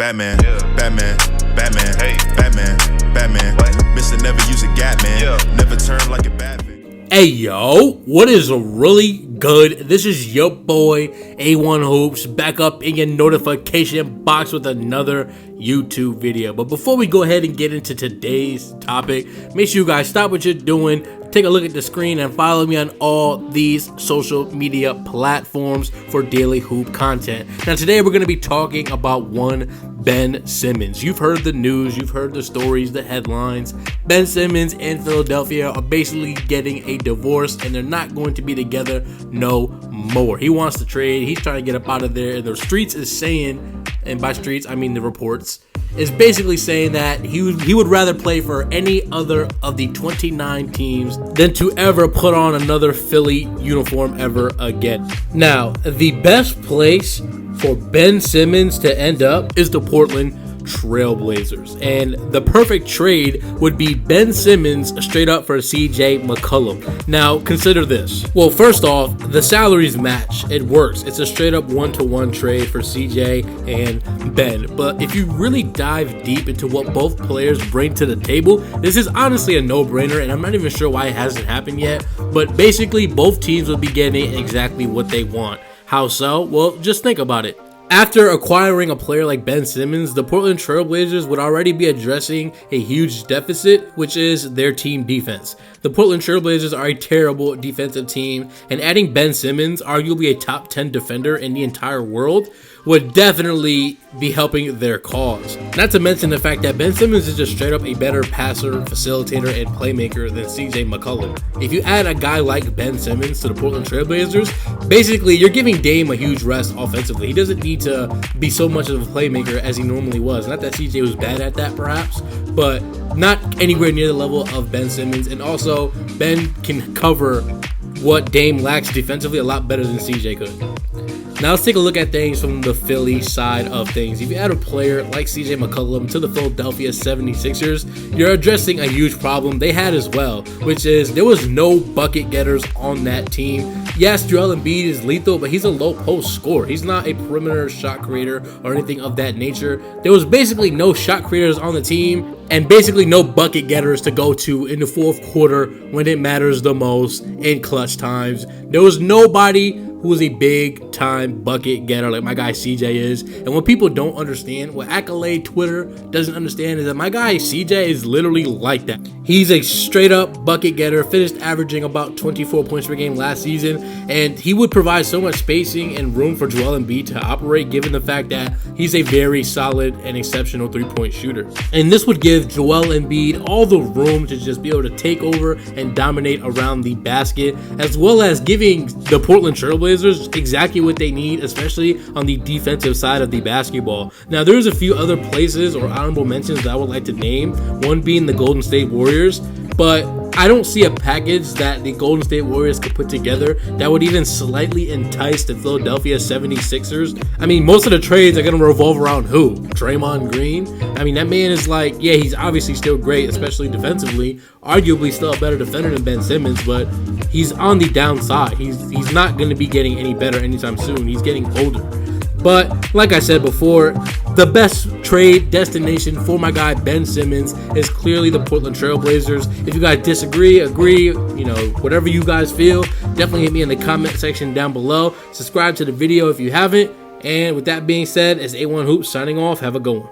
Batman, Batman, Batman, hey, Batman, Batman. What? Mr. Never use a gap, man. Never turn like a Batman. Hey yo, what is really good? This is your boy A1 Hoops back up in your notification box with another YouTube video. But before we go ahead and get into today's topic, make sure you guys stop what you're doing, take a look at the screen, and follow me on all these social media platforms for daily hoop content. Now today we're going to be talking about one Ben Simmons. You've heard the news, you've heard the stories, the headlines. Ben Simmons and Philadelphia are basically getting a divorce and they're not going to be together no more. He wants to trade, he's trying to get up out of there, and the streets is saying, and by streets I mean the reports, is basically saying that he would rather play for any other of the 29 teams than to ever put on another Philly uniform ever again. Now, the best place for Ben Simmons to end up is the Portland Trail Blazers, and the perfect trade would be Ben Simmons straight up for CJ McCollum. Now consider this. Well, first off, the salaries match. It works. It's a straight up one-to-one trade for CJ and Ben. But if you really dive deep into what both players bring to the table, this is honestly a no-brainer, and I'm not even sure why it hasn't happened yet. But basically both teams would be getting exactly what they want. How so? Well, just think about it. After acquiring a player like Ben Simmons, the Portland Trail Blazers would already be addressing a huge deficit, which is their team defense. The Portland Trail Blazers are a terrible defensive team, and adding Ben Simmons, arguably a top 10 defender in the entire world, would definitely be helping their cause. Not to mention the fact that Ben Simmons is just straight up a better passer, facilitator, and playmaker than CJ McCollum. If you add a guy like Ben Simmons to the Portland Trail Blazers, basically you're giving Dame a huge rest offensively. He doesn't need to be so much of a playmaker as he normally was. Not that CJ was bad at that perhaps, but not anywhere near the level of Ben Simmons. And also, Ben can cover what Dame lacks defensively a lot better than CJ could. Now let's take a look at things from the Philly side of things. If you add a player like CJ McCollum to the Philadelphia 76ers, you're addressing a huge problem they had as well, which is there was no bucket getters on that team. Yes, Joel Embiid is lethal, but he's a low post scorer. He's not a perimeter shot creator or anything of that nature. There was basically no shot creators on the team and basically no bucket getters to go to in the fourth quarter when it matters the most in clutch times. There was nobody who is a big time bucket getter like my guy CJ is. And what people don't understand, what Accolade Twitter doesn't understand, is that my guy CJ is literally like that. He's a straight up bucket getter, finished averaging about 24 points per game last season, and he would provide so much spacing and room for Joel Embiid to operate, given the fact that he's a very solid and exceptional three-point shooter. And this would give Joel Embiid all the room to just be able to take over and dominate around the basket, as well as giving the Portland Trail Blazers exactly what they need, especially on the defensive side of the basketball. Now, there's a few other places or honorable mentions that I would like to name, one being the Golden State Warriors, but I don't see a package that the Golden State Warriors could put together that would even slightly entice the Philadelphia 76ers. I mean, most of the trades are going to revolve around who? Draymond Green? I mean, that man is like, yeah, he's obviously still great, especially defensively, arguably still a better defender than Ben Simmons, but he's on the downside. He's not going to be getting any better anytime soon. He's getting older. But like I said before, the best trade destination for my guy Ben Simmons is clearly the Portland Trail Blazers. If you guys disagree, agree, whatever you guys feel, definitely hit me in the comment section down below. Subscribe to the video if you haven't. And with that being said, it's A1 Hoops signing off. Have a good one.